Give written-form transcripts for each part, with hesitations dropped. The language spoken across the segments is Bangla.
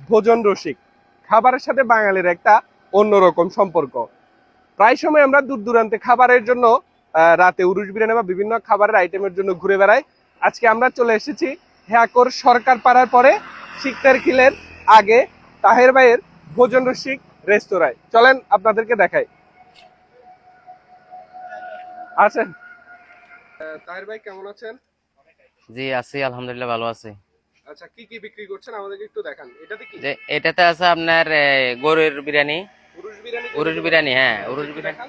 ভোজন রসিক। খাবারের সাথে বাঙালির একটা অন্যরকম সম্পর্ক। প্রায় সময় আমরা দূর দূরান্তে খাবারের জন্য রাতে উরুস বিরিয়ানি বা বিভিন্ন খাবারের আইটেমের জন্য ঘুরে বেড়াই। আজকে আমরা চলে এসেছি হেয়াকোর সরকার পাড়ার পরে শিকদার খিলের আগে তাহের ভাইয়ের ভোজন রসিক রেস্তোরাঁয়। চলেন আপনাদেরকে দেখাই। আছেন তাহের ভাই, কেমন আছেন? জি আছি, আলহামদুলিল্লাহ ভালো আছি। আচ্ছা, কি কি বিক্রি করছেন আমাদেরকে একটু দেখান। এটাতে কি? এটাতে আছে আপনার গরুর বিরিয়ানি। উরুস বিরিয়ানি? উরুশ বিরিয়ানি, হ্যাঁ উরুশ একটু বিরিয়ানি। দেখান।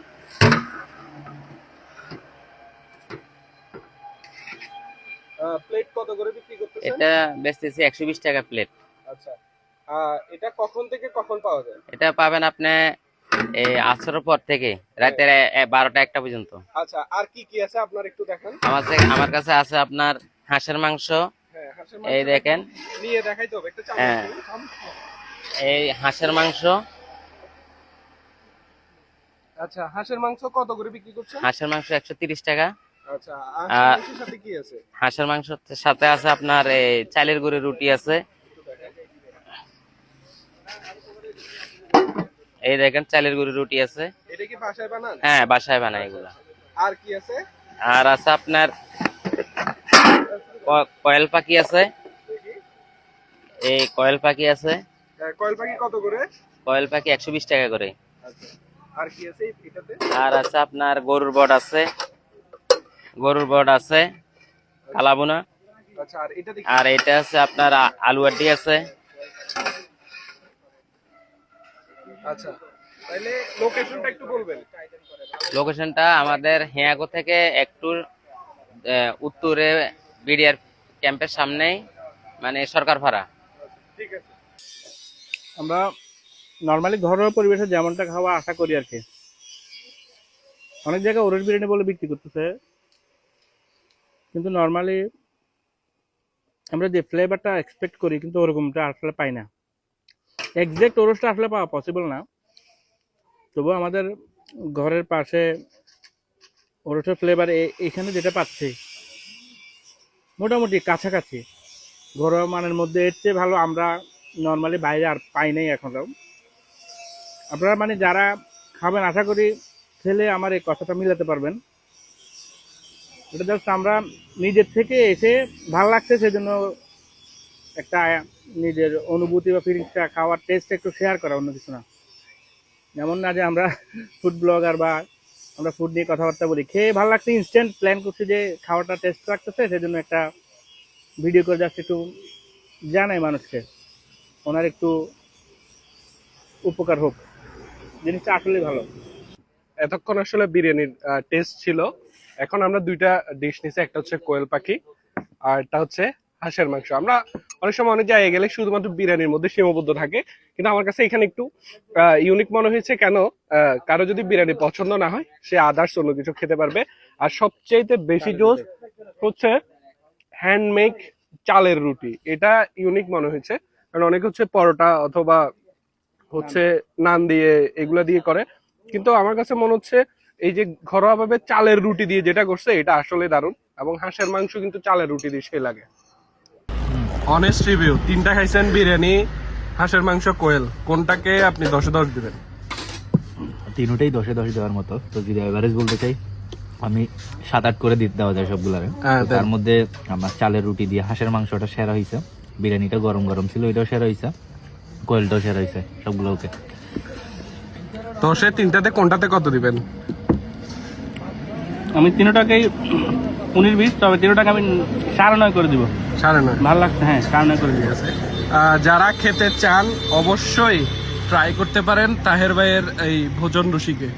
প্লেট কত করে বিক্রি করতেছেন? এটা বেচতেছি 120 টাকা প্লেট। আচ্ছা, এটা কখন থেকে কখন পাওয়া যায়? এটা পাবেন আপনি এই আসরের পর থেকে রাতের 12টা 1টা পর্যন্ত। আচ্ছা, আর কি কি আছে আপনার একটু দেখান। আমার কাছে আছে আপনার হাঁসের মাংস। হ্যাঁ, হাঁসের এই মাংস দেখেন, নিয়ে দেখাইতে হবে, একটা চামচ হ্যাঁ দিন। এই হাঁসের মাংস। আচ্ছা, হাঁসের মাংস কত করে বিক্রি করছেন? হাঁসের মাংস 130 টাকা। আচ্ছা, আর হাঁসের মাংসের সাথে কি আছে? হাঁসের মাংসের সাথে আছে আপনার এই চালের গুঁড়ি রুটি আছে। এই দেখেন চালের গুঁড়ি রুটি আছে। এটা কি বাসায় বানান? হ্যাঁ বাসায় বানাই এগুলা। আর কি আছে? আর আছে আপনার কয়েল পাখি আছে। দেখি। এই কয়েল পাখি আছে। কয়েল পাখি কত করে? কয়েল পাখি 120 টাকা করে। আচ্ছা, আর কি আছে এটাতে? আর আছে আপনার গরুর বট আছে। গরুর বট আছে কালাবুনা। আচ্ছা, আর এটা দেখি। আর এটা আছে আপনার আলু আড্ডি আছে। আচ্ছা, তাহলে লোকেশনটা একটু বলবেন। লোকেশনটা আমাদের হেয়াগো থেকে একটু উত্তরে বিডিআর ক্যাম্পের সামনেই, মানে সরকারপাড়া। ঠিক আছে। আমরা নর্মালি ঘরোয়া পরিবেশে যেমনটা খাওয়া আশা করি আর কি। অনেক জায়গায় ওরস বিরিয়ানি বলে বিক্রি করতেছে, কিন্তু নর্মালি আমরা যে ফ্লেভারটা এক্সপেক্ট করি কিন্তু ওরকমটা আসলে পাই না। এক্সাক্ট ওরসটা আসলে পাওয়া পসিবল না, তবুও আমাদের ঘরের পাশে ওরসের ফ্লেভার এখানে যেটা পাচ্ছি মোটামুটি কাছাকাছি ঘরোয়া মানের মধ্যে। এর চেয়ে ভালো আমরা নর্মালি বাইরে আর পাই নাই এখনো। আপনারা মানে যারা খাবেন আশা করি খেলে আমার এই কথাটা মিলাতে পারবেন। এটা জাস্ট আমরা নিজের থেকে এসে ভালো লাগছে সেজন্য একটা নিজের অনুভূতি বা ফিলিংসটা খাওয়ার টেস্ট একটু শেয়ার করা, অন্য কিছু না। যেমন না যে আমরা ফুড ব্লগার বা আমরা ফুড নিয়ে কথাবার্তা বলি, খেয়ে ভালো লাগছে ইনস্ট্যান্ট প্ল্যান করছি যে খাওয়াটা টেস্ট লাগতেছে সেজন্য একটা ভিডিও করে জাস্ট একটু জানাই মানুষকে, ওনার একটু উপকার হোক। জিনিসটা আসলে ভালো। এতক্ষণ আসলে বিরিয়ানির টেস্ট ছিল। এখন আমরা দুইটা ডিশ নিছি, একটা হচ্ছে কোয়েল পাখি আর একটা হচ্ছে হাঁসের মাংস। আমরা অনেক সময় অনেক জায়গায় গেলে শুধুমাত্র বিরিয়ানির মধ্যে সীমাবদ্ধ থাকে, কিন্তু আমার কাছে এখানে একটু ইউনিক মনে হয়েছে। কেন? কারো যদি বিরিয়ানি পছন্দ না হয় সে আদার্স অন্য কিছু খেতে পারবে। আর সবচেয়ে বেশি জোস হচ্ছে হ্যান্ডমেড চালের রুটি। এটা ইউনিক মনে হয়েছে, কারণ অনেক হচ্ছে পরোটা অথবা হচ্ছে নান দিয়ে এগুলা দিয়ে করে, কিন্তু আমার কাছে মনে হচ্ছে এই যে ঘরোয়া ভাবে চালের রুটি দিয়ে যেটা করছে এটা আসলে দারুণ। এবং হাঁসের মাংস কিন্তু চালের রুটি দিয়ে সেই লাগে। অনেস্ট রিভিউ, তিনটা খাইছেন, বিরিয়ানি, হাঁসের মাংস, কোয়েল, কোনটাকে আপনি 10-10 দিবেন? তিনটাই 10-10 দেওয়ার মতো। তো যদি এভারেজ বলতে চাই, আমি 7-8 করে দেওয়া যায় সবগুলারে। তার মধ্যে আমার চালের রুটি দিয়ে হাঁসের মাংসটা সেরা হয়েছে, বিরিয়ানিটা গরম গরম ছিল ওইটাও সেরা হয়েছে, কোয়েলটাও সেরা হয়েছে, সবগুলো ওকে। তো সে তিনটাতে কোনটাতে কত দিবেন? আমি 3টাকেই 19-20, তবে 3টাকে আমি 9.5 করে দিব। 9.5 ভালো লাগছে, হ্যাঁ 9.5 করে দিব। যারা খেতে চান অবশ্যই ট্রাই করতে পারেন তাহের ভাইয়ের এই ভোজন রসিকে।